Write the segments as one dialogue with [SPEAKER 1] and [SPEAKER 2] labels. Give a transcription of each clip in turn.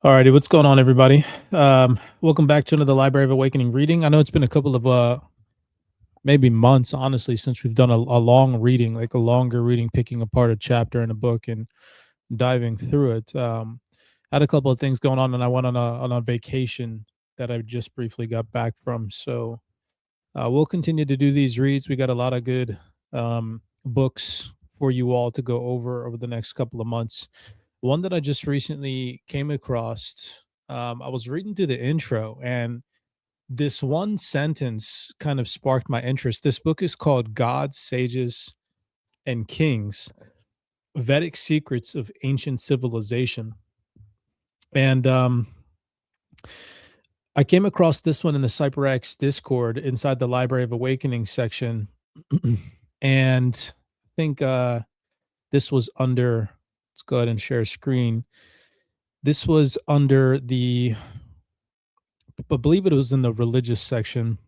[SPEAKER 1] Alrighty, what's going on, everybody? Welcome back to another Library of Awakening reading. I know it's been a couple of maybe months, honestly, since we've done a long reading, like a longer reading, picking apart a chapter in a book and diving through it. Had a couple of things going on, and I went on a vacation that I just briefly got back from. So we'll continue to do these reads. We got a lot of good books for you all to go over the next couple of months. One that I just recently came across, I was reading through the intro, and this one sentence kind of sparked my interest. This book is called Gods, Sages, and Kings: Vedic Secrets of Ancient Civilization. And I came across this one in the CyberX Discord inside the Library of Awakening section. And I think this was under, let's go ahead and share screen. This was under I believe it was in the religious section.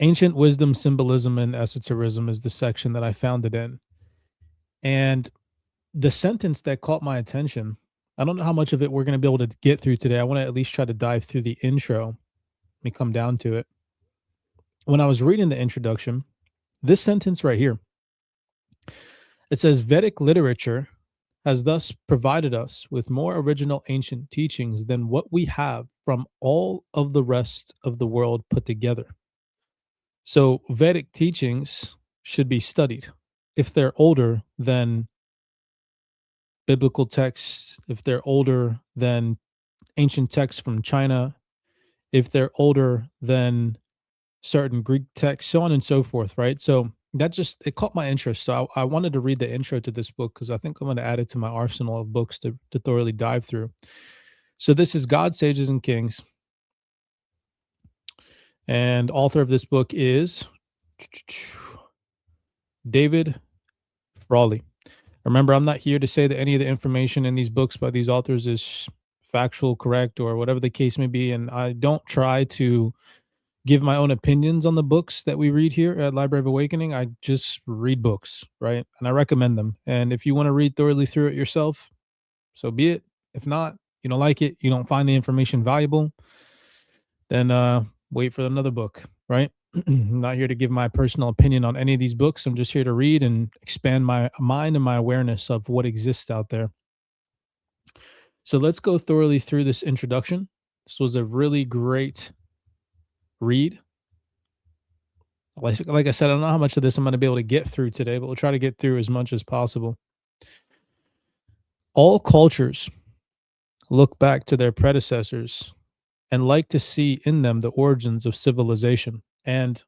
[SPEAKER 1] Ancient wisdom, symbolism, and esotericism is the section that I found it in. And the sentence that caught my attention, I don't know how much of it we're going to be able to get through today. I want to at least try to dive through the intro. Let me come down to it. When I was reading the introduction, this sentence right here, it says Vedic literature has thus provided us with more original ancient teachings than what we have from all of the rest of the world put together. So, Vedic teachings should be studied. If they're older than biblical texts, if they're older than ancient texts from China, if they're older than certain Greek texts, so on and so forth, right? So, that just it caught my interest. So I wanted to read the intro to this book because I think I'm going to add it to my arsenal of books to thoroughly dive through. So this is God, Sages, and Kings. And author of this book is David Frawley. Remember, I'm not here to say that any of the information in these books by these authors is factual, correct, or whatever the case may be. And I don't try to give my own opinions on the books that we read here at Library of Awakening. I just read books, right? And I recommend them. And if you want to read thoroughly through it yourself, so be it. If not, you don't like it, you don't find the information valuable, then wait for another book, right? I'm not here to give my personal opinion on any of these books. I'm just here to read and expand my mind and my awareness of what exists out there. So let's go thoroughly through this introduction. This was a really great read. Like I said, I don't know how much of this I'm going to be able to get through today, but we'll try to get through as much as possible. All cultures look back to their predecessors and like to see in them the origins of civilization. And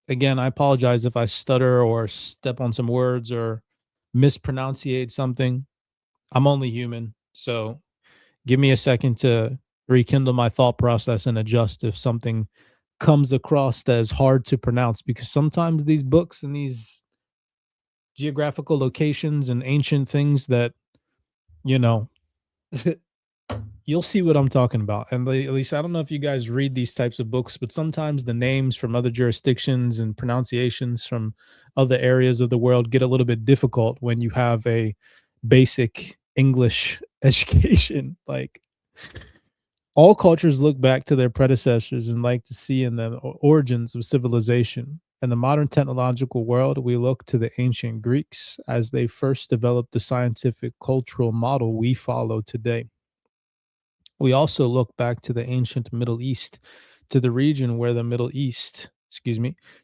[SPEAKER 1] again, I apologize if I stutter or step on some words or mispronunciate something. I'm only human. So give me a second to rekindle my thought process and adjust if something comes across as hard to pronounce, because sometimes these books and these geographical locations and ancient things that, you know, you'll see what I'm talking about. And at least I don't know if you guys read these types of books, but sometimes the names from other jurisdictions and pronunciations from other areas of the world get a little bit difficult when you have a basic English education. Like, all cultures look back to their predecessors and like to see in them origins of civilization. In the modern technological world, we look to the ancient Greeks as they first developed the scientific cultural model we follow today. We also look back to the ancient Middle East, to the region where to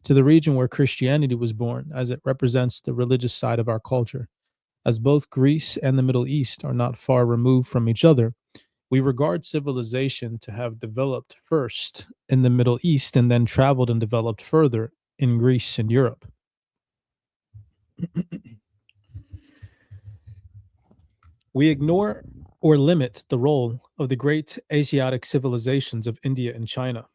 [SPEAKER 1] the region where Christianity was born, as it represents the religious side of our culture. As both Greece and the Middle East are not far removed from each other, we regard civilization to have developed first in the Middle East and then traveled and developed further in Greece and Europe. We ignore or limit the role of the great Asiatic civilizations of India and China,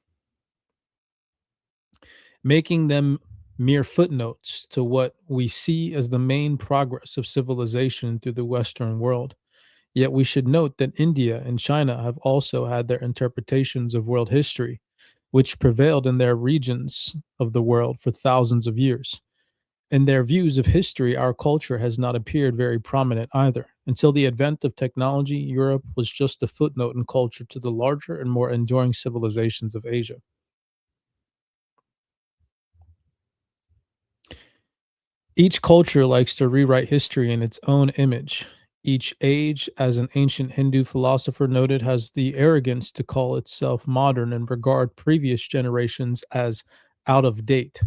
[SPEAKER 1] making them mere footnotes to what we see as the main progress of civilization through the Western world. Yet we should note that India and China have also had their interpretations of world history, which prevailed in their regions of the world for thousands of years. In their views of history, our culture has not appeared very prominent either. Until the advent of technology, Europe was just a footnote in culture to the larger and more enduring civilizations of Asia. Each culture likes to rewrite history in its own image. Each age, as an ancient Hindu philosopher noted, has the arrogance to call itself modern and regard previous generations as out of date.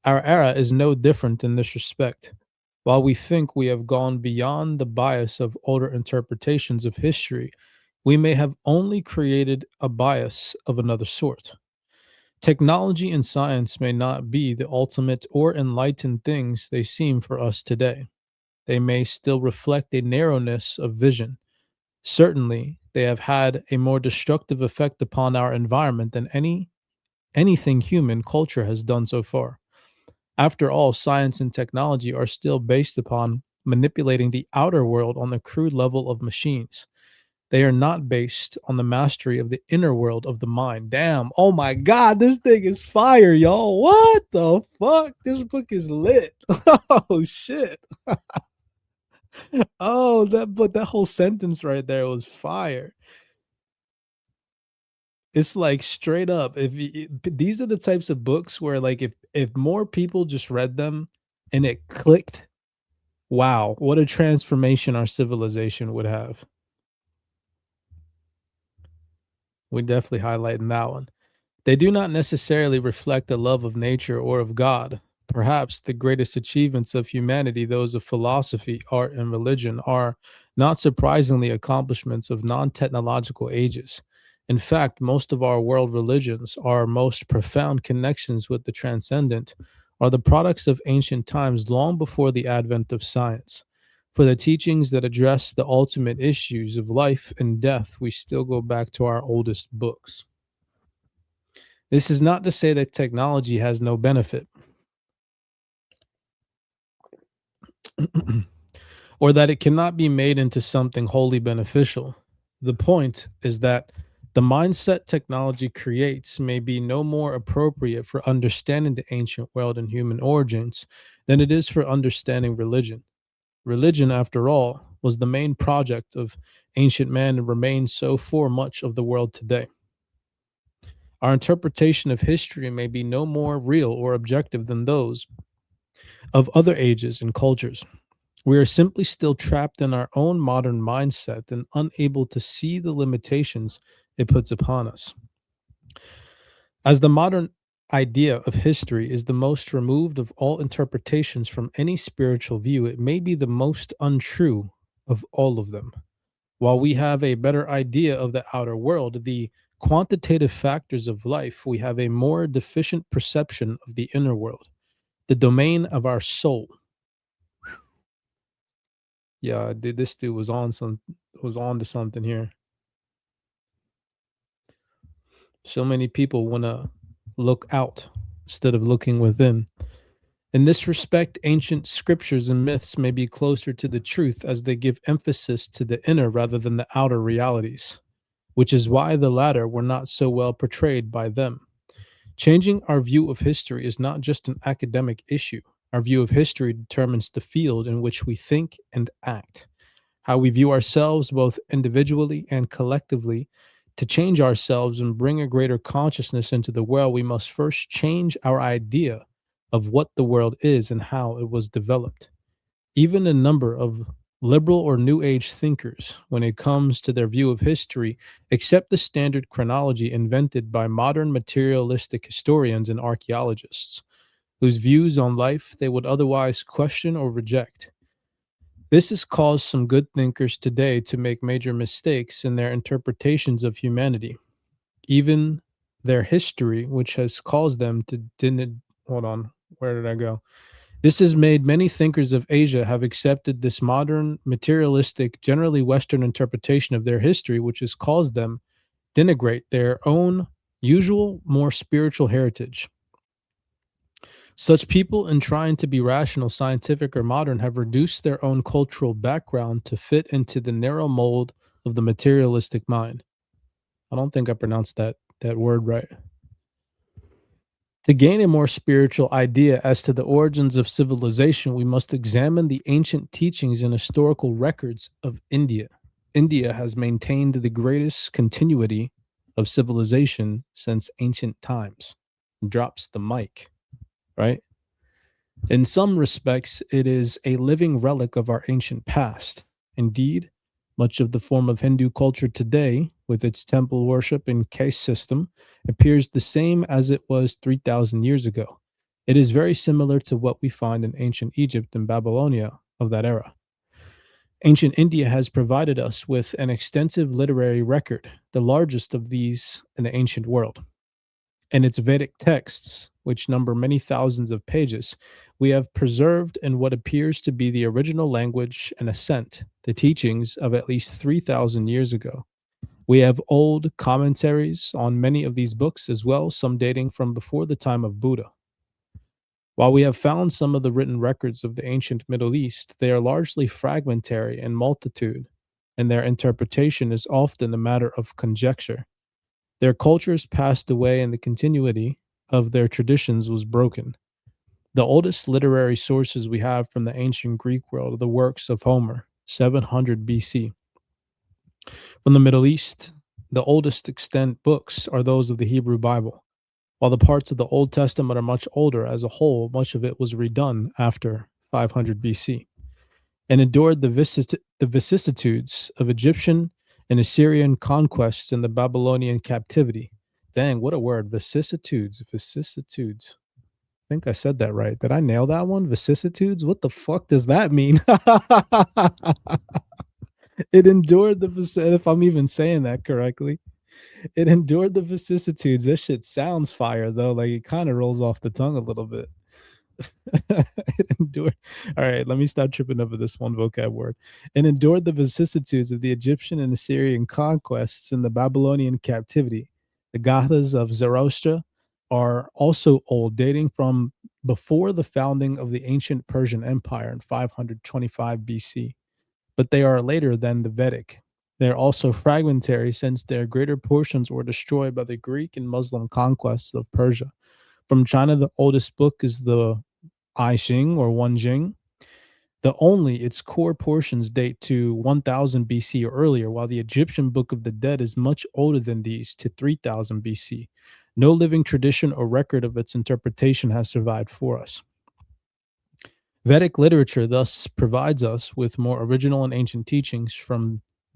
[SPEAKER 1] Our era is no different in this respect. While we think we have gone beyond the bias of older interpretations of history, we may have only created a bias of another sort. Technology and science may not be the ultimate or enlightened things they seem for us today. They may still reflect a narrowness of vision. Certainly, they have had a more destructive effect upon our environment than anything human culture has done so far. After all, science and technology are still based upon manipulating the outer world on the crude level of machines. They are not based on the mastery of the inner world of the mind. Damn. Oh my God, this thing is fire, y'all. What the fuck? This book is lit. Oh shit. Oh, that whole sentence right there was fire. It's like straight up. These are the types of books where like if more people just read them and it clicked, wow, what a transformation our civilization would have. We definitely highlighting that one. They do not necessarily reflect a love of nature or of God. Perhaps the greatest achievements of humanity, those of philosophy, art, and religion, are not surprisingly accomplishments of non technological ages. In fact, most of our world religions, our most profound connections with the transcendent, are the products of ancient times long before the advent of science. For the teachings that address the ultimate issues of life and death, we still go back to our oldest books. This is not to say that technology has no benefit or that it cannot be made into something wholly beneficial. The point is that the mindset technology creates may be no more appropriate for understanding the ancient world and human origins than it is for understanding religion. Religion, after all, was the main project of ancient man and remains so for much of the world today. Our interpretation of history may be no more real or objective than those of other ages and cultures. We are simply still trapped in our own modern mindset and unable to see the limitations it puts upon us. As the modern idea of history is the most removed of all interpretations from any spiritual view, it may be the most untrue of all of them. While we have a better idea of the outer world, the quantitative factors of life, we have a more deficient perception of the inner world, the domain of our soul. Yeah, dude, this dude was on to something here. So many people want to look out instead of looking within. In this respect, ancient scriptures and myths may be closer to the truth as they give emphasis to the inner rather than the outer realities, which is why the latter were not so well portrayed by them. Changing our view of history is not just an academic issue. Our view of history determines the field in which we think and act, how we view ourselves both individually and collectively. To change ourselves and bring a greater consciousness into the world, we must first change our idea of what the world is and how it was developed. Even a number of liberal or New Age thinkers, when it comes to their view of history, accept the standard chronology invented by modern materialistic historians and archaeologists, whose views on life they would otherwise question or reject. This has caused some good thinkers today to make major mistakes in their interpretations of humanity, even their history, which has caused them to didn't hold on, where did I go? This has made many thinkers of Asia have accepted this modern, materialistic, generally Western interpretation of their history, which has caused them denigrate their own usual, more spiritual heritage. Such people, in trying to be rational, scientific, or modern, have reduced their own cultural background to fit into the narrow mold of the materialistic mind. I don't think I pronounced that word right. To gain a more spiritual idea as to the origins of civilization, we must examine the ancient teachings and historical records of India. India has maintained the greatest continuity of civilization since ancient times. Drops the mic, right? In some respects, it is a living relic of our ancient past. Indeed, much of the form of Hindu culture today, with its temple worship and caste system, appears the same as it was 3,000 years ago. It is very similar to what we find in ancient Egypt and Babylonia of that era. Ancient India has provided us with an extensive literary record, the largest of these in the ancient world. In its Vedic texts, which number many thousands of pages, we have preserved in what appears to be the original language and assent, the teachings of at least 3,000 years ago. We have old commentaries on many of these books as well, some dating from before the time of Buddha. While we have found some of the written records of the ancient Middle East, they are largely fragmentary in multitude, and their interpretation is often a matter of conjecture. Their cultures passed away and the continuity of their traditions was broken. The oldest literary sources we have from the ancient Greek world are the works of Homer, 700 BC. From the Middle East, the oldest extant books are those of the Hebrew Bible. While the parts of the Old Testament are much older as a whole, much of it was redone after 500 BC and endured the vicissitudes of Egyptian and Assyrian conquests and the Babylonian captivity. Dang, what a word. Vicissitudes. Vicissitudes. I think I said that right. Did I nail that one? Vicissitudes? What the fuck does that mean? It endured if I'm even saying that correctly. It endured the vicissitudes. This shit sounds fire though. Like it kind of rolls off the tongue a little bit. It endured. All right, let me stop tripping over this one vocab word. And endured the vicissitudes of the Egyptian and Assyrian conquests and the Babylonian captivity. The Gathas of Zoroaster are also old, dating from before the founding of the ancient Persian Empire in 525 BC, but they are later than the Vedic. They are also fragmentary since their greater portions were destroyed by the Greek and Muslim conquests of Persia. From China, the oldest book is the I Ching or One Jing. The only its core portions date to 1000 BC or earlier, while the Egyptian Book of the Dead is much older than these, to 3000 BC. No living tradition or record of its interpretation has survived for us. Vedic literature thus provides us with more original and ancient teachings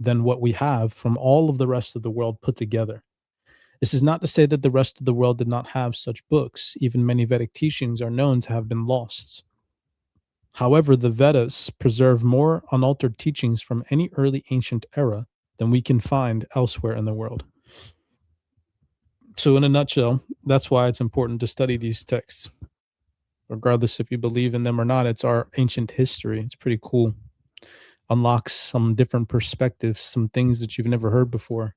[SPEAKER 1] than what we have from all of the rest of the world put together. This is not to say that the rest of the world did not have such books. Even many Vedic teachings are known to have been lost. However, the Vedas preserve more unaltered teachings from any early ancient era than we can find elsewhere in the world. So, in a nutshell, that's why it's important to study these texts. Regardless if you believe in them or not, it's our ancient history. It's pretty cool. Unlocks some different perspectives, some things that you've never heard before.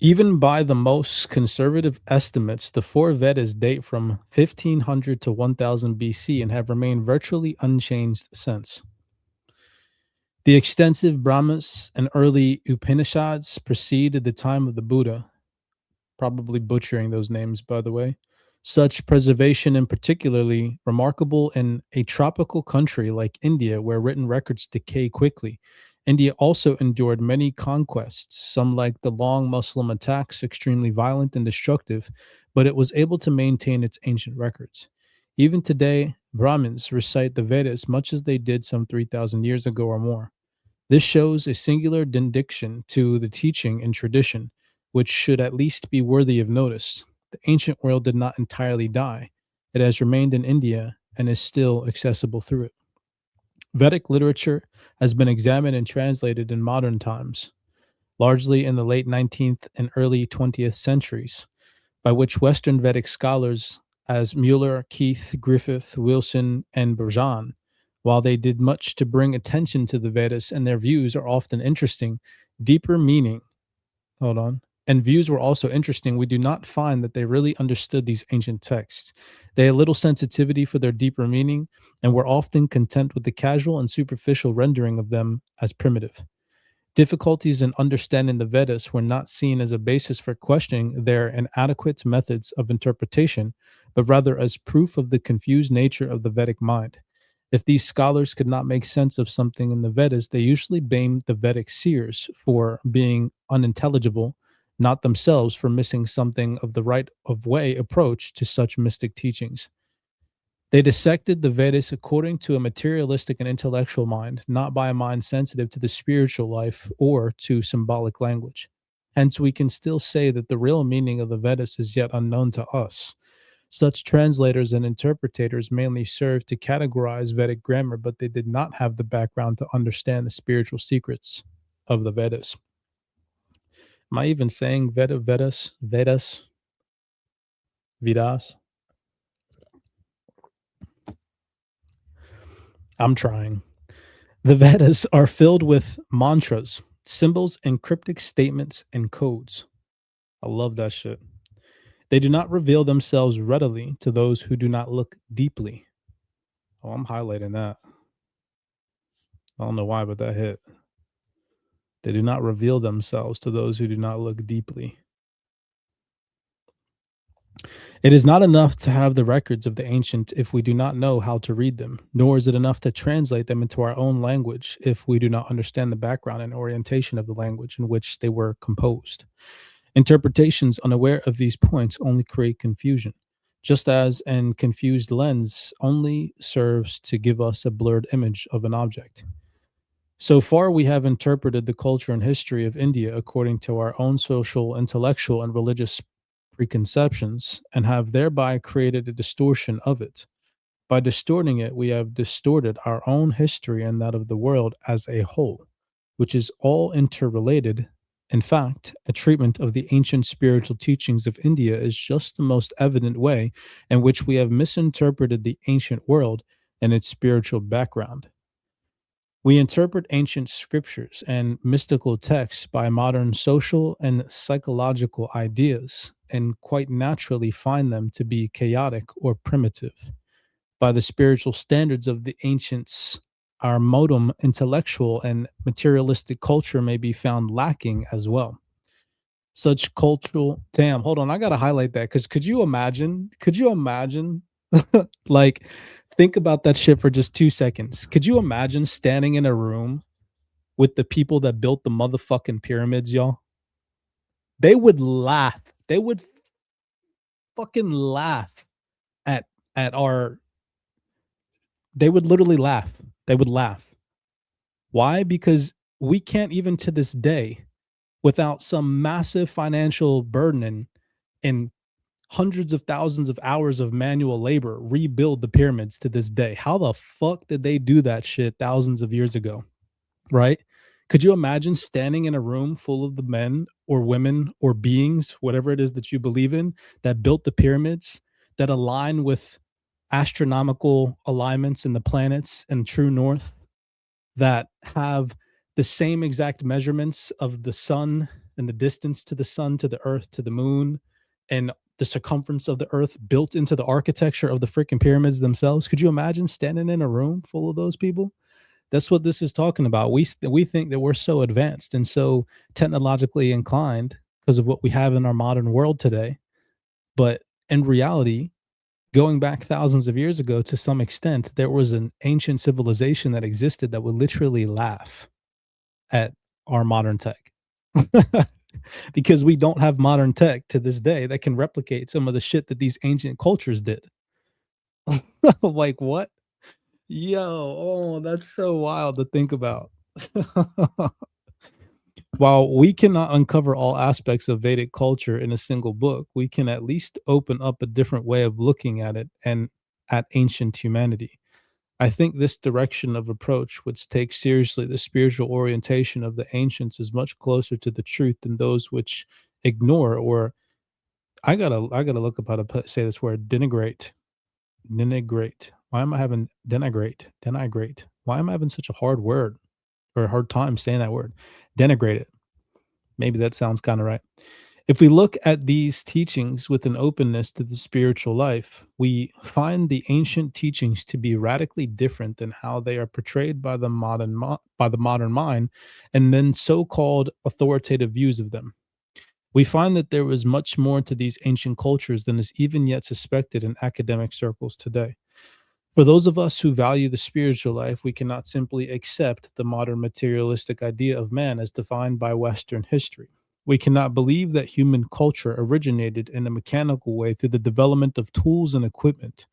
[SPEAKER 1] Even by the most conservative estimates, the four Vedas date from 1500 to 1000 BC and have remained virtually unchanged since. The extensive Brahmas and early Upanishads preceded the time of the Buddha, probably butchering those names, by the way. Such preservation is particularly remarkable in a tropical country like India, where written records decay quickly. India also endured many conquests, some like the long Muslim attacks, extremely violent and destructive, but it was able to maintain its ancient records. Even today, Brahmins recite the Vedas much as they did some 3,000 years ago or more. This shows a singular dedication to the teaching and tradition, which should at least be worthy of notice. The ancient world did not entirely die. It has remained in India and is still accessible through it. Vedic literature has been examined and translated in modern times, largely in the late 19th and early 20th centuries, by which Western Vedic scholars as Mueller, Keith, Griffith, Wilson, and Burjan, while they did much to bring attention to the Vedas and their views are often interesting, deeper meaning, hold on, and views were also interesting, we do not find that they really understood these ancient texts. They had little sensitivity for their deeper meaning and were often content with the casual and superficial rendering of them as primitive. Difficulties in understanding the Vedas were not seen as a basis for questioning their inadequate methods of interpretation, but rather as proof of the confused nature of the Vedic mind. If these scholars could not make sense of something in the Vedas, they usually blamed the Vedic seers for being unintelligible, not themselves for missing something of the right of way approach to such mystic teachings. They dissected the Vedas according to a materialistic and intellectual mind, not by a mind sensitive to the spiritual life or to symbolic language. Hence, we can still say that the real meaning of the Vedas is yet unknown to us. Such translators and interpreters mainly served to categorize Vedic grammar, but they did not have the background to understand the spiritual secrets of the Vedas. Am I even saying Vedas, Vedas? I'm trying. The Vedas are filled with mantras, symbols, and cryptic statements and codes. I love that shit. They do not reveal themselves readily to those who do not look deeply. Oh, I'm highlighting that. I don't know why, but that hit. They do not reveal themselves to those who do not look deeply. It is not enough to have the records of the ancient if we do not know how to read them, nor is it enough to translate them into our own language if we do not understand the background and orientation of the language in which they were composed. Interpretations unaware of these points only create confusion, just as an confused lens only serves to give us a blurred image of an object. So far, we have interpreted the culture and history of India according to our own social, intellectual, and religious preconceptions, and have thereby created a distortion of it. By distorting it, we have distorted our own history and that of the world as a whole, which is all interrelated. In fact, a treatment of the ancient spiritual teachings of India is just the most evident way in which we have misinterpreted the ancient world and its spiritual background. We interpret ancient scriptures and mystical texts by modern social and psychological ideas and quite naturally find them to be chaotic or primitive. By the spiritual standards of the ancients, our modern intellectual and materialistic culture may be found lacking as well. Such cultural, damn, hold on, I gotta highlight that because could you imagine? Could you imagine? Like, think about that shit for just 2 seconds. Could you imagine standing in a room with the people that built the motherfucking pyramids, y'all? They would laugh. They would fucking laugh at our they would literally laugh. They would laugh. Why? Because we can't even to this day, without some massive financial burden and hundreds of thousands of hours of manual labor, rebuild the pyramids to this day. How the fuck did they do that shit thousands of years ago? Right? Could you imagine standing in a room full of the men or women or beings, whatever it is that you believe in, that built the pyramids, that align with astronomical alignments in the planets and true north, that have the same exact measurements of the sun and the distance to the sun, to the earth, to the moon, and the circumference of the earth built into the architecture of the freaking pyramids themselves? Could you imagine standing in a room full of those people? That's what this is talking about. We think that we're so advanced and so technologically inclined because of what we have in our modern world today. But in reality, going back thousands of years ago, to some extent, there was an ancient civilization that existed that would literally laugh at our modern tech. Because we don't have modern tech to this day that can replicate some of the shit that these ancient cultures did. Like what? Yo, oh, that's so wild to think about. While we cannot uncover all aspects of Vedic culture in a single book, we can at least open up a different way of looking at it and at ancient humanity. I think this direction of approach, which takes seriously the spiritual orientation of the ancients, is much closer to the truth than those which ignore or I gotta look up how to say this word denigrate. Why am I having denigrate? Why am I having such a hard word or a hard time saying that word? Denigrate it. Maybe that sounds kind of right. If we look at these teachings with an openness to the spiritual life, we find the ancient teachings to be radically different than how they are portrayed by the by the modern mind and then so-called authoritative views of them. We find that there was much more to these ancient cultures than is even yet suspected in academic circles today. For those of us who value the spiritual life, we cannot simply accept the modern materialistic idea of man as defined by Western history. We cannot believe that human culture originated in a mechanical way through the development of tools and equipment.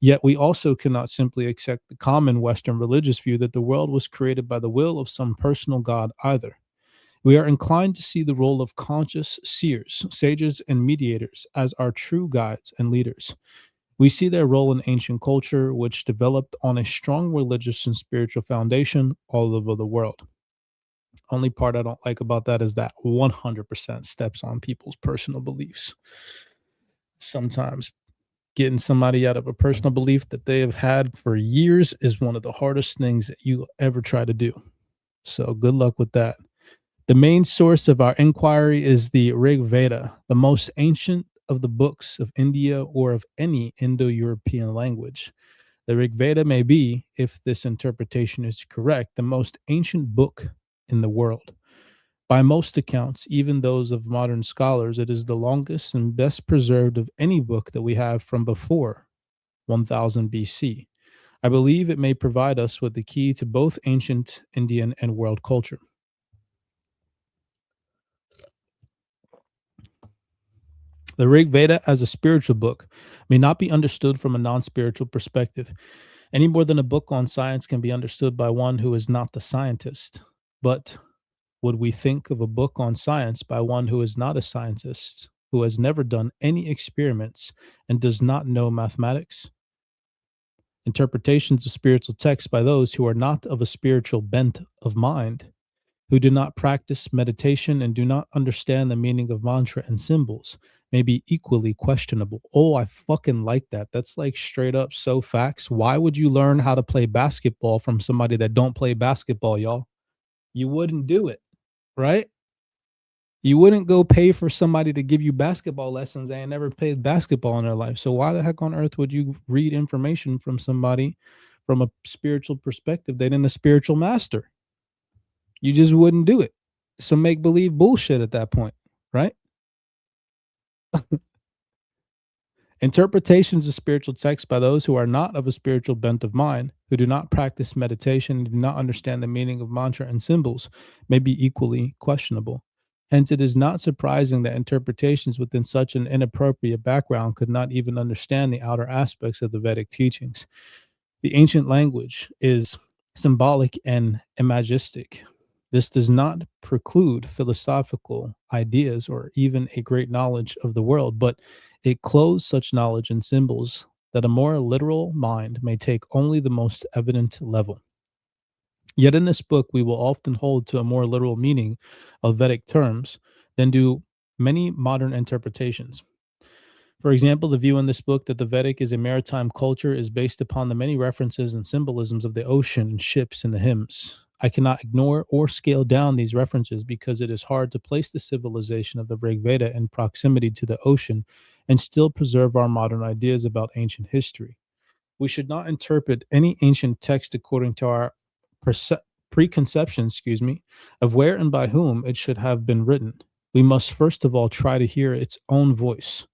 [SPEAKER 1] Yet we also cannot simply accept the common Western religious view that the world was created by the will of some personal God either. We are inclined to see the role of conscious seers, sages, and mediators as our true guides and leaders. We see their role in ancient culture, which developed on a strong religious and spiritual foundation all over the world. Only part I don't like about that is that 100% steps on people's personal beliefs. Sometimes getting somebody out of a personal belief that they have had for years is one of the hardest things that you ever try to do. So, good luck with that. The main source of our inquiry is the Rig Veda, the most ancient of the books of India or of any Indo European language. The Rig Veda may be, if this interpretation is correct, the most ancient book in the world. By most accounts, even those of modern scholars, it is the longest and best preserved of any book that we have from before 1000 BC. I believe it may provide us with the key to both ancient Indian and world culture. The Rig Veda, as a spiritual book, may not be understood from a non spiritual perspective, any more than a book on science can be understood by one who is not the scientist. But would we think of a book on science by one who is not a scientist, who has never done any experiments, and does not know mathematics? Interpretations of spiritual texts by those who are not of a spiritual bent of mind, who do not practice meditation and do not understand the meaning of mantra and symbols, may be equally questionable. Oh, I fucking like that. That's like straight up so facts. Why would you learn how to play basketball from somebody that don't play basketball, y'all? You wouldn't do it, right? You wouldn't go pay for somebody to give you basketball lessons. They ain't never played basketball in their life. So why the heck on earth would you read information from somebody from a spiritual perspective? They didn't a spiritual master. You just wouldn't do it. Some make believe bullshit at that point, right? Interpretations of spiritual texts by those who are not of a spiritual bent of mind, who do not practice meditation and do not understand the meaning of mantra and symbols, may be equally questionable. Hence, it is not surprising that interpretations within such an inappropriate background could not even understand the outer aspects of the Vedic teachings. The ancient language is symbolic and imagistic. This does not preclude philosophical ideas or even a great knowledge of the world, but it clothes such knowledge in symbols that a more literal mind may take only the most evident level. Yet in this book, we will often hold to a more literal meaning of Vedic terms than do many modern interpretations. For example, the view in this book that the Vedic is a maritime culture is based upon the many references and symbolisms of the ocean and ships in the hymns. I cannot ignore or scale down these references because it is hard to place the civilization of the Rig Veda in proximity to the ocean and still preserve our modern ideas about ancient history. We should not interpret any ancient text according to our perce- preconceptions, of where and by whom it should have been written. We must first of all try to hear its own voice.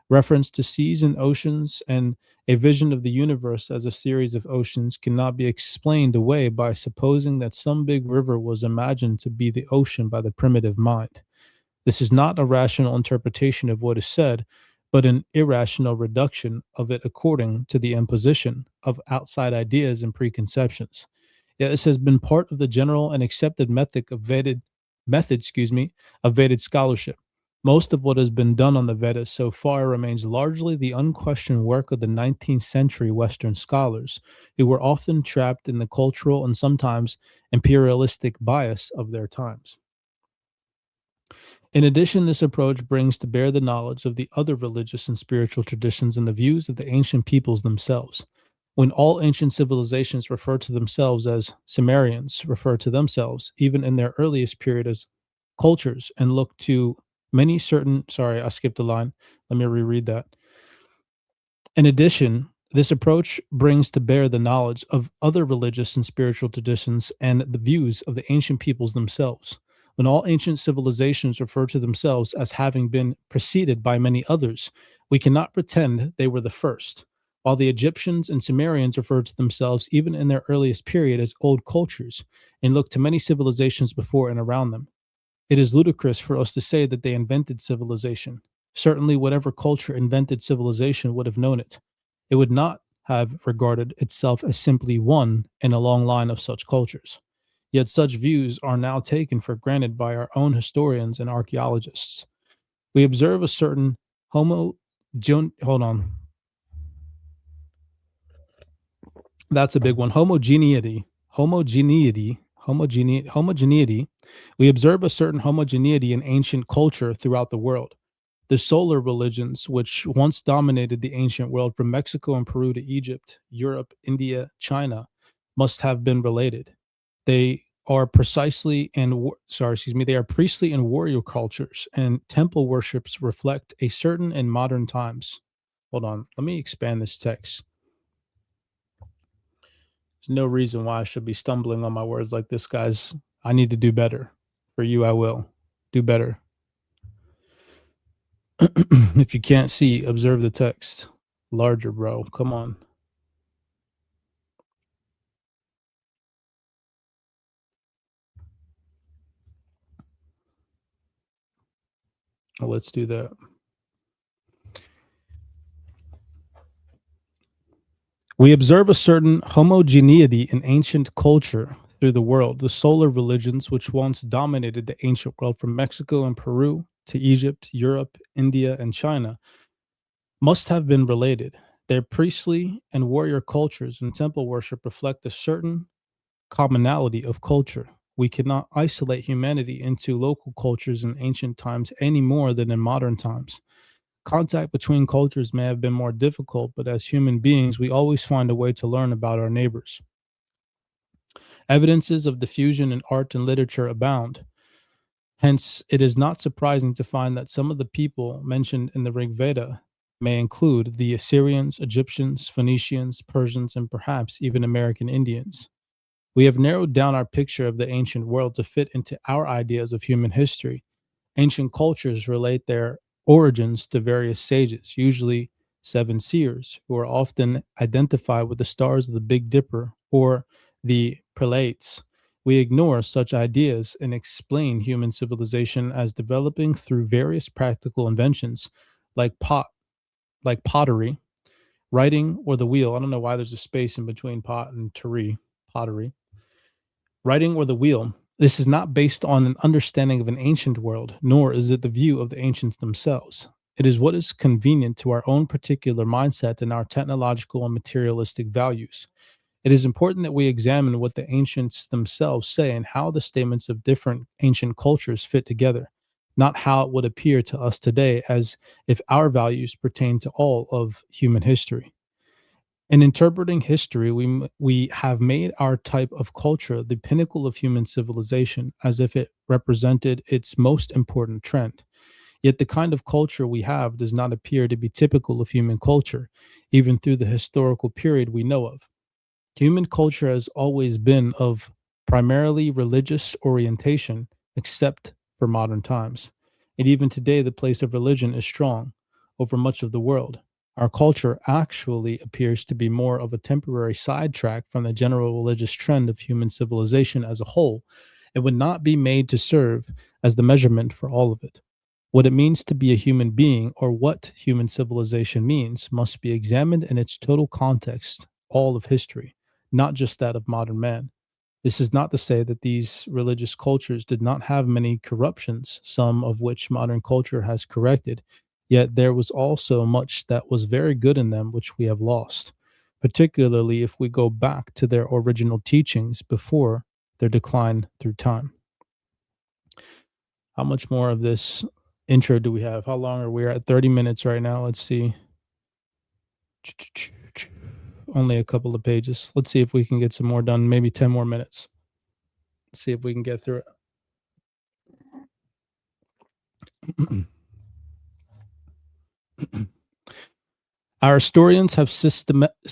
[SPEAKER 1] Reference to seas and oceans and a vision of the universe as a series of oceans cannot be explained away by supposing that some big river was imagined to be the ocean by the primitive mind. This is not a rational interpretation of what is said, but an irrational reduction of it according to the imposition of outside ideas and preconceptions. Yet this has been part of the general and accepted of Vedic scholarship. Most of what has been done on the Vedas so far remains largely the unquestioned work of the 19th century Western scholars, who were often trapped in the cultural and sometimes imperialistic bias of their times. In addition, this approach brings to bear the knowledge of the other religious and spiritual traditions and the views of the ancient peoples themselves. When all ancient civilizations refer to themselves as Sumerians, refer to themselves, even in their earliest period, as cultures, and look to Many certain sorry, I skipped a line. Let me reread that. In addition, this approach brings to bear the knowledge of other religious and spiritual traditions and the views of the ancient peoples themselves. When all ancient civilizations refer to themselves as having been preceded by many others, we cannot pretend they were the first. While the Egyptians and Sumerians referred to themselves, even in their earliest period, as old cultures, and looked to many civilizations before and around them. It is ludicrous for us to say that they invented civilization. Certainly, whatever culture invented civilization would have known it. It would not have regarded itself as simply one in a long line of such cultures. Yet such views are now taken for granted by our own historians and archaeologists. We observe a certain homo hold on, that's a big one. Homogeneity. We observe a certain homogeneity in ancient culture throughout the world. The solar religions, which once dominated the ancient world from Mexico and Peru to Egypt, Europe, India, China, must have been related. They are they are priestly and warrior cultures, and temple worships reflect a certain in modern times. Hold on, let me expand this text. There's no reason why I should be stumbling on my words like this, guys. I need to do better. For you, I will do better. If you can't see, observe the text. Larger, bro. Come on. Let's do that. We observe a certain homogeneity in ancient culture through the world. The solar religions, which once dominated the ancient world from Mexico and Peru to Egypt, Europe, India, and China, must have been related. Their priestly and warrior cultures and temple worship reflect a certain commonality of culture. We cannot isolate humanity into local cultures in ancient times any more than in modern times. Contact between cultures may have been more difficult, but as human beings, we always find a way to learn about our neighbors. Evidences of diffusion in art and literature abound. Hence, it is not surprising to find that some of the people mentioned in the Rig Veda may include the Assyrians, Egyptians, Phoenicians, Persians, and perhaps even American Indians. We have narrowed down our picture of the ancient world to fit into our ideas of human history. Ancient cultures relate their origins to various sages, usually seven seers, who are often identified with the stars of the Big Dipper or the prelates. We ignore such ideas and explain human civilization as developing through various practical inventions like pottery, writing, or the wheel. I don't know why there's a space in between pot and pottery, writing, or the wheel. This is not based on an understanding of an ancient world, nor is it the view of the ancients themselves. It is what is convenient to our own particular mindset and our technological and materialistic values. It is important that we examine what the ancients themselves say and how the statements of different ancient cultures fit together, not how it would appear to us today as if our values pertain to all of human history. In interpreting history, we have made our type of culture the pinnacle of human civilization, as if it represented its most important trend. Yet the kind of culture we have does not appear to be typical of human culture, even through the historical period we know of. Human culture has always been of primarily religious orientation, except for modern times. And even today, the place of religion is strong over much of the world. Our culture actually appears to be more of a temporary sidetrack from the general religious trend of human civilization as a whole. It would not be made to serve as the measurement for all of it. What it means to be a human being, or what human civilization means, must be examined in its total context, all of history, not just that of modern man. This is not to say that these religious cultures did not have many corruptions, some of which modern culture has corrected, yet there was also much that was very good in them which we have lost, particularly if we go back to their original teachings before their decline through time. How much more of this intro do we have? How long are we at? 30 minutes right now. Let's see. Only a couple of pages. Let's see if we can get some more done. Maybe 10 more minutes. See if we can get through it. Our historians have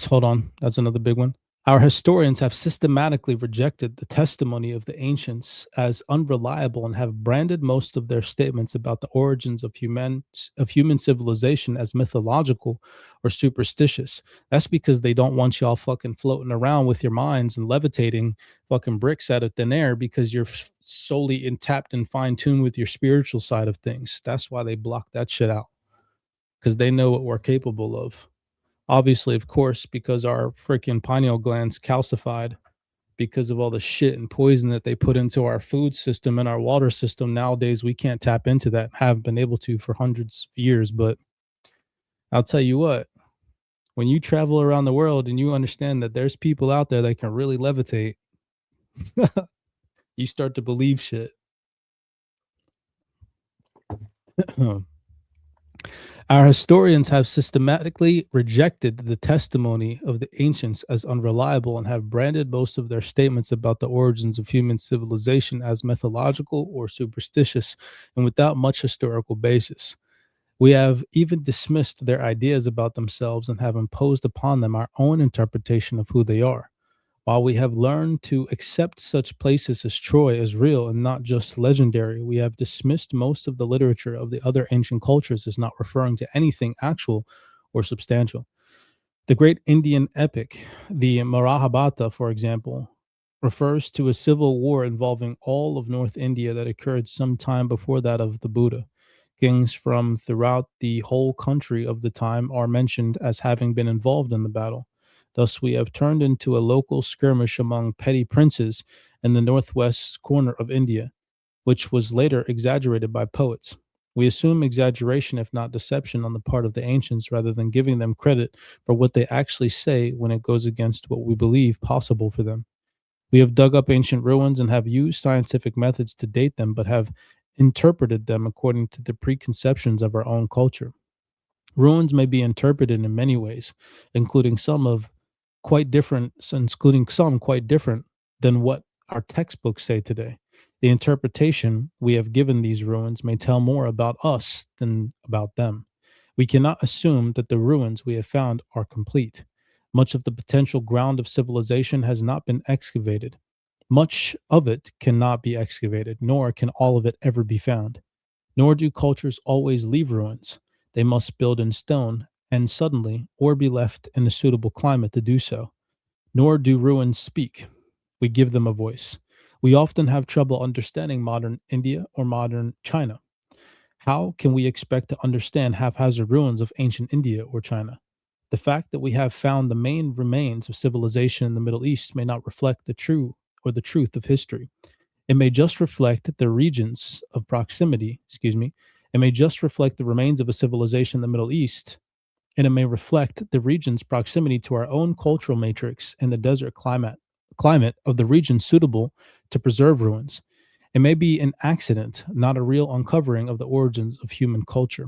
[SPEAKER 1] hold on, that's another big one. Our historians have systematically rejected the testimony of the ancients as unreliable and have branded most of their statements about the origins of human civilization as mythological or superstitious. That's because they don't want y'all fucking floating around with your minds and levitating fucking bricks out of thin air because you're solely in tapped and fine tuned with your spiritual side of things. That's why they block that shit out because they know what we're capable of. Obviously, of course, because our freaking pineal glands calcified because of all the shit and poison that they put into our food system and our water system. Nowadays, we can't tap into that, have been able to for hundreds of years. But I'll tell you what, when you travel around the world and you understand that there's people out there that can really levitate, you start to believe shit. Our historians have systematically rejected the testimony of the ancients as unreliable and have branded most of their statements about the origins of human civilization as mythological or superstitious and without much historical basis. We have even dismissed their ideas about themselves and have imposed upon them our own interpretation of who they are. While we have learned to accept such places as Troy as real and not just legendary, we have dismissed most of the literature of the other ancient cultures as not referring to anything actual or substantial. The great Indian epic, the Mahabharata, for example, refers to a civil war involving all of North India that occurred some time before that of the Buddha. Kings from throughout the whole country of the time are mentioned as having been involved in the battle. Thus, we have turned into a local skirmish among petty princes in the northwest corner of India, which was later exaggerated by poets. We assume exaggeration, if not deception, on the part of the ancients rather than giving them credit for what they actually say when it goes against what we believe possible for them. We have dug up ancient ruins and have used scientific methods to date them, but have interpreted them according to the preconceptions of our own culture. Ruins may be interpreted in many ways, including some of including some quite different than what our textbooks say today. The interpretation we have given these ruins may tell more about us than about them. We cannot assume that the ruins we have found are complete. Much of the potential ground of civilization has not been excavated. Much of it cannot be excavated, nor can all of it ever be found. Nor do cultures always leave ruins. They must build in stone, and suddenly, or be left in a suitable climate to do so. Nor do ruins speak. We give them a voice. We often have trouble understanding modern India or modern China. How can we expect to understand haphazard ruins of ancient India or China? The fact that we have found the main remains of civilization in the Middle East may not reflect the truth of history. It may just reflect the regions of proximity, excuse me. It may just reflect the remains of a civilization in the Middle East, and it may reflect the region's proximity to our own cultural matrix and the desert climate of the region suitable to preserve ruins. It may be an accident, not a real uncovering of the origins of human culture.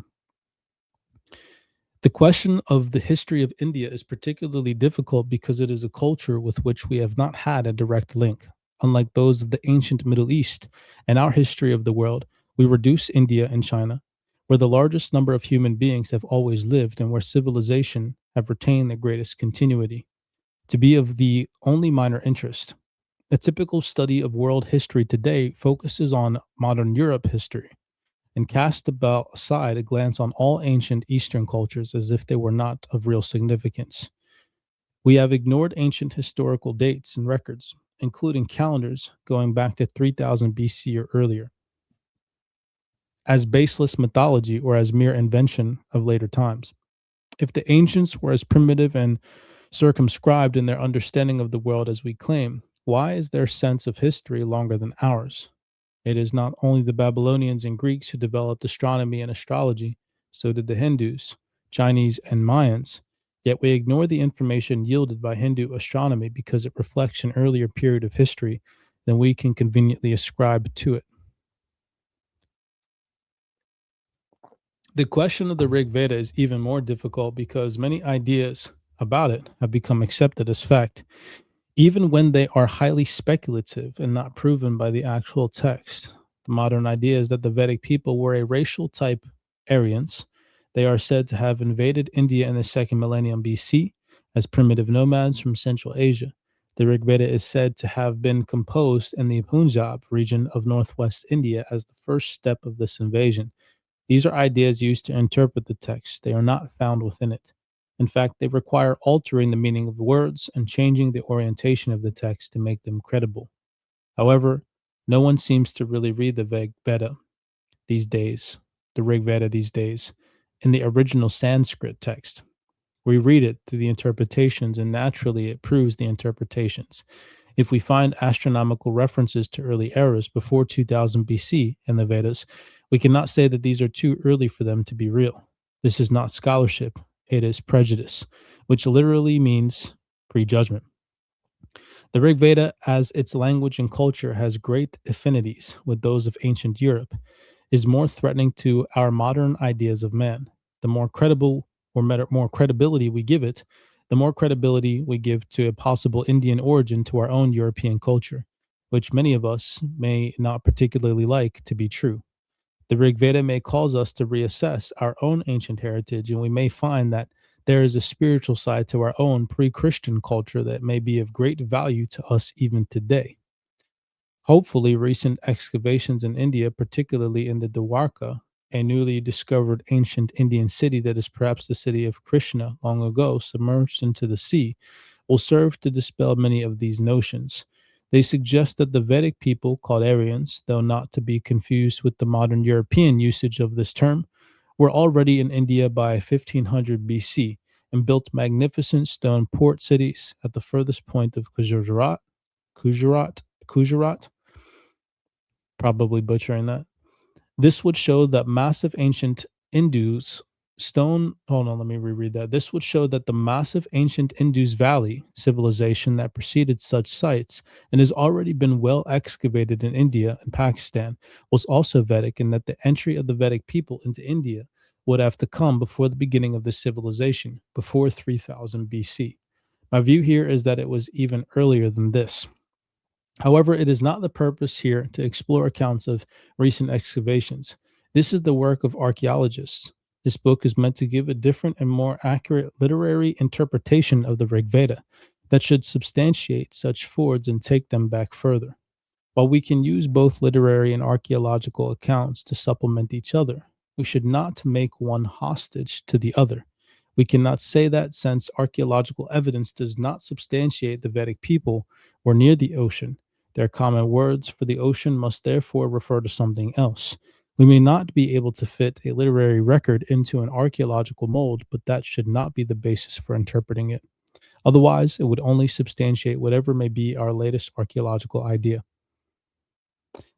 [SPEAKER 1] The question of the history of India is particularly difficult because it is a culture with which we have not had a direct link. Unlike those of the ancient Middle East and our history of the world, we reduce India and China, where the largest number of human beings have always lived and where civilization have retained the greatest continuity, to be of the only minor interest. A typical study of world history today focuses on modern Europe history and cast about aside a glance on all ancient Eastern cultures as if they were not of real significance. We have ignored ancient historical dates and records, including calendars going back to 3000 BC or earlier, as baseless mythology or as mere invention of later times. If the ancients were as primitive and circumscribed in their understanding of the world as we claim, why is their sense of history longer than ours? It is not only the Babylonians and Greeks who developed astronomy and astrology, so did the Hindus, Chinese, and Mayans. Yet we ignore the information yielded by Hindu astronomy because it reflects an earlier period of history than we can conveniently ascribe to it. The question of the Rig Veda is even more difficult because many ideas about it have become accepted as fact, even when they are highly speculative and not proven by the actual text. The modern idea is that the Vedic people were a racial type Aryans. They are said to have invaded India in the second millennium BC as primitive nomads from Central Asia. The Rig Veda is said to have been composed in the Punjab region of northwest India as the first step of this invasion. These are ideas used to interpret the text. They are not found within it. In fact, they require altering the meaning of words and changing the orientation of the text to make them credible. However, no one seems to really read the Veda these days, the Rig Veda these days, in the original Sanskrit text. We read it through the interpretations, and naturally it proves the interpretations. If we find astronomical references to early eras before 2000 BC in the Vedas, we cannot say that these are too early for them to be real. This is not scholarship, it is prejudice, which literally means prejudgment. The Rig Veda, as its language and culture has great affinities with those of ancient Europe, is more threatening to our modern ideas of man. The more credible or more credibility we give it, the more credibility we give to a possible Indian origin to our own European culture, which many of us may not particularly like to be true. The Rig Veda may cause us to reassess our own ancient heritage, and we may find that there is a spiritual side to our own pre Christian culture that may be of great value to us even today. Hopefully, recent excavations in India, particularly in the Dwarka, a newly discovered ancient Indian city that is perhaps the city of Krishna long ago submerged into the sea, will serve to dispel many of these notions. They suggest that the Vedic people, called Aryans, though not to be confused with the modern European usage of this term, were already in India by 1500 BC and built magnificent stone port cities at the furthest point of Gujarat, probably butchering that. This would show that massive ancient Indus stone. Hold on, let me reread that. This would show that the massive ancient Indus Valley civilization that preceded such sites and has already been well excavated in India and Pakistan was also Vedic, and that the entry of the Vedic people into India would have to come before the beginning of the civilization, before 3000 BC. My view here is that it was even earlier than this. However, it is not the purpose here to explore accounts of recent excavations. This is the work of archaeologists. This book is meant to give a different and more accurate literary interpretation of the Rig Veda that should substantiate such fords and take them back further. While we can use both literary and archaeological accounts to supplement each other, we should not make one hostage to the other. We cannot say that since archaeological evidence does not substantiate the Vedic people were near the ocean, their common words for the ocean must therefore refer to something else. We may not be able to fit a literary record into an archaeological mold, but that should not be the basis for interpreting it. Otherwise, it would only substantiate whatever may be our latest archaeological idea.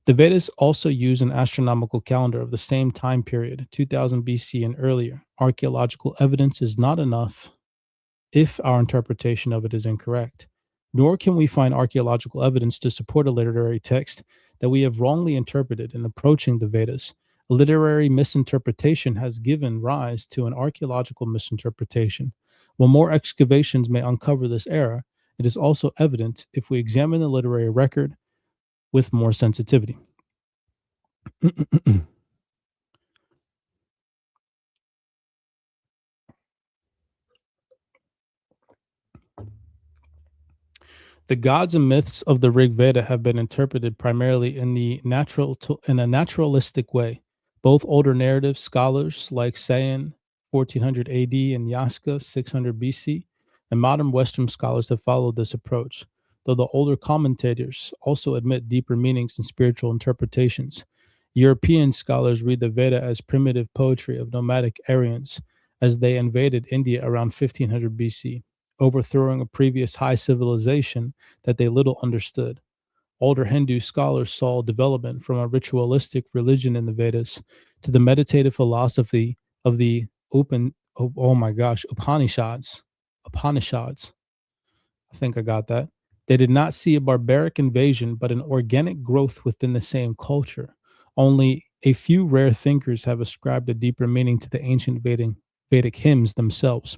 [SPEAKER 1] The Vedas also use an astronomical calendar of the same time period, 2000 BC and earlier. Archaeological evidence is not enough if our interpretation of it is incorrect. Nor can we find archaeological evidence to support a literary text that we have wrongly interpreted in approaching the Vedas. A literary misinterpretation has given rise to an archaeological misinterpretation. While more excavations may uncover this error, it is also evident if we examine the literary record with more sensitivity. The gods and myths of the Rig Veda have been interpreted primarily in a naturalistic way. Both older narrative scholars like Sayan 1400 AD and Yaska 600 BC and modern Western scholars have followed this approach, though the older commentators also admit deeper meanings and spiritual interpretations. European scholars read the Veda as primitive poetry of nomadic Aryans as they invaded India around 1500 BC, overthrowing a previous high civilization that they little understood. Older Hindu scholars saw development from a ritualistic religion in the Vedas to the meditative philosophy of the Upanishads. Upanishads. I think I got that. They did not see a barbaric invasion, but an organic growth within the same culture. Only a few rare thinkers have ascribed a deeper meaning to the ancient Vedic hymns themselves.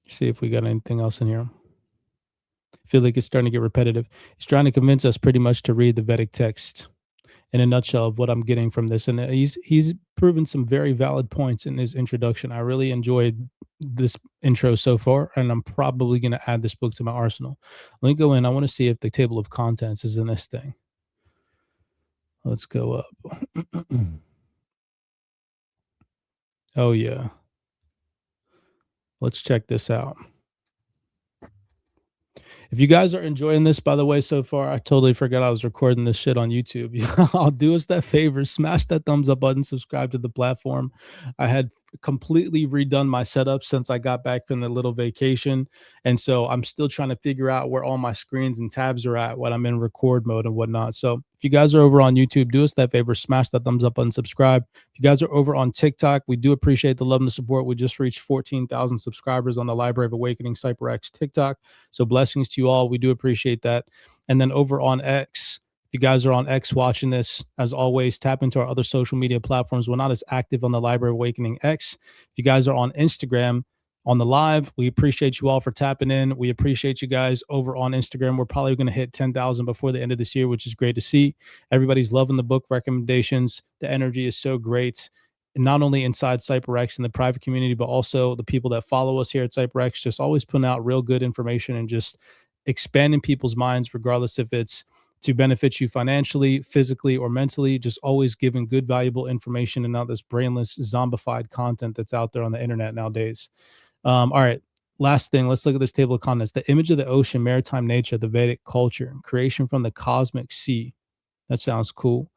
[SPEAKER 1] See if we got anything else in here. feel like it's starting to get repetitive. He's trying to convince us pretty much to read the Vedic text in a nutshell of what I'm getting from this. And he's proven some very valid points in his introduction. I really enjoyed this intro so far, and I'm probably going to add this book to my arsenal. Let me go in. I want to see if the table of contents is in this thing. Let's go up. Oh, yeah. Let's check this out. If you guys are enjoying this, by the way, so far, I totally forgot I was recording this shit on YouTube. I'll do us that favor, smash that thumbs up button, subscribe to the platform. I had completely redone my setup since I got back from the little vacation. And so I'm still trying to figure out where all my screens and tabs are at when I'm in record mode and whatnot. So if you guys are over on YouTube, do us that favor, smash that thumbs up button, subscribe. If you guys are over on TikTok, we do appreciate the love and the support. We just reached 14,000 subscribers on the Library of Awakening CyberX TikTok. So blessings to you all. We do appreciate that. And then over on X, if you guys are on X watching this, as always, tap into our other social media platforms. We're not as active on the Library of Awakening X. If you guys are on Instagram, on the live, we appreciate you all for tapping in. We appreciate you guys over on Instagram. We're probably going to hit 10,000 before the end of this year, which is great to see. Everybody's loving the book recommendations. The energy is so great. And not only inside CyberX and the private community, but also the people that follow us here at CyberX, just always putting out real good information and just expanding people's minds, regardless if it's to benefit you financially, physically, or mentally, just always giving good, valuable information and not this brainless, zombified content that's out there on the internet nowadays. All right. Last thing, let's look at this table of contents. The image of the ocean, maritime nature, the Vedic culture, creation from the cosmic sea. That sounds cool.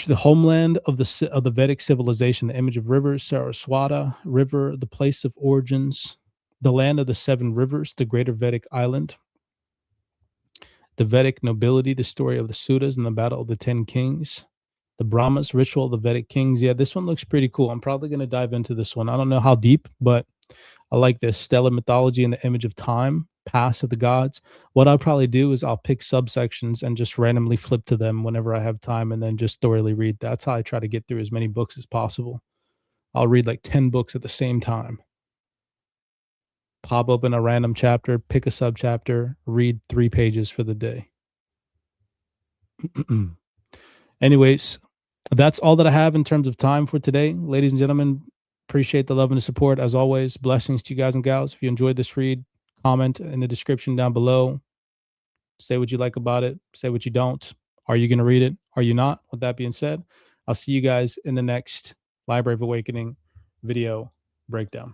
[SPEAKER 1] The homeland of the Vedic civilization, the image of rivers, Saraswata River, the place of origins, the land of the seven rivers, the greater Vedic island, the Vedic nobility, the story of the Sudras and the battle of the 10 kings, the Brahmas, ritual of the Vedic kings. Yeah, this one looks pretty cool. I'm probably going to dive into this one. I don't know how deep, but I like this. Stellar mythology and the image of time, past of the gods. What I'll probably do is I'll pick subsections and just randomly flip to them whenever I have time and then just thoroughly read. That's how I try to get through as many books as possible. I'll read like 10 books at the same time. Pop open a random chapter, pick a subchapter, read 3 pages for the day. Anyways, that's all that I have in terms of time for today. Ladies and gentlemen, appreciate the love and the support. As always, blessings to you guys and gals. If you enjoyed this read, comment in the description down below. Say what you like about it. Say what you don't. Are you going to read it? Are you not? With that being said, I'll see you guys in the next Library of Awakening video breakdown.